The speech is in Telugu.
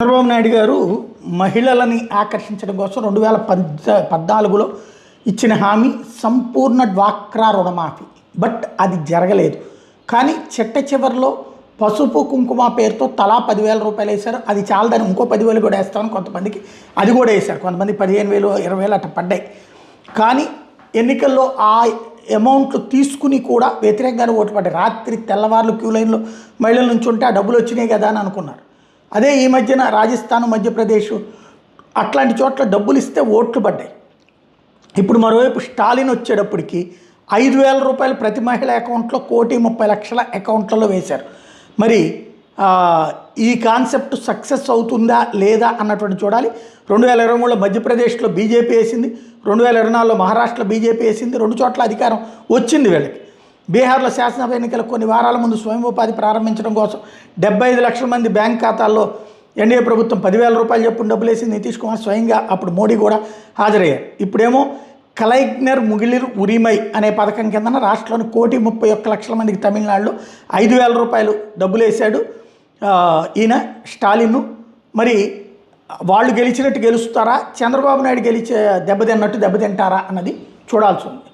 చంద్రబాబు నాయుడు గారు మహిళలని ఆకర్షించడం కోసం 2014లో ఇచ్చిన హామీ సంపూర్ణ డ్వాక్రా రుణమాఫీ. బట్ అది జరగలేదు. కానీ చివరిలో పసుపు కుంకుమ పేరుతో తలా 10,000 రూపాయలు వేశారు. అది చాలదని ఇంకో 10,000 కూడా వేస్తామని కొంతమందికి అది కూడా వేశారు. కొంతమంది 15,000 20,000 అట్లా పడ్డాయి. కానీ ఎన్నికల్లో ఆ అమౌంట్లు తీసుకుని కూడా వ్యతిరేకంగానే ఓటు పడ్డాయి. రాత్రి తెల్లవారులు క్యూ లైన్లో మహిళల నుంచి ఉంటే ఆ డబ్బులు వచ్చినాయి కదా అని అనుకున్నారు. అదే ఈ మధ్యన రాజస్థాన్, మధ్యప్రదేశ్ అట్లాంటి చోట్ల డబ్బులు ఇస్తే ఓట్లు పడ్డాయి. ఇప్పుడు మరోవైపు స్టాలిన్ వచ్చేటప్పటికి 5,000 రూపాయలు ప్రతి మహిళ అకౌంట్లో 1,30,00,000 అకౌంట్లలో వేశారు. మరి ఈ కాన్సెప్ట్ సక్సెస్ అవుతుందా లేదా అన్నటువంటి చూడాలి. 2023లో మధ్యప్రదేశ్లో బీజేపీ వేసింది, 2024లో మహారాష్ట్రలో బీజేపీ వేసింది. 2 చోట్ల అధికారం వచ్చింది వీళ్ళకి. బీహార్లో శాసనసభ ఎన్నికల కొన్ని వారాల ముందు స్వయం ఉపాధి ప్రారంభించడం కోసం 75 లక్షల మంది బ్యాంక్ ఖాతాల్లో ఎన్డీఏ ప్రభుత్వం 10,000 రూపాయలు చెప్పున డబ్బులు వేసి నితీష్ కుమార్ స్వయంగా అప్పుడు మోడీ కూడా హాజరయ్యారు. ఇప్పుడేమో కలైగ్నర్ ముగిలిర్ ఉరిమై అనే పథకం కిందన రాష్ట్రంలోని 1,31,00,000 మందికి తమిళనాడులో 5,000 రూపాయలు డబ్బులు వేశాడు ఈయన స్టాలిన్. మరి వాళ్ళు గెలిచినట్టు గెలుస్తారా, చంద్రబాబు నాయుడు దెబ్బతిన్నట్టు దెబ్బతింటారా అన్నది చూడాల్సి ఉంది.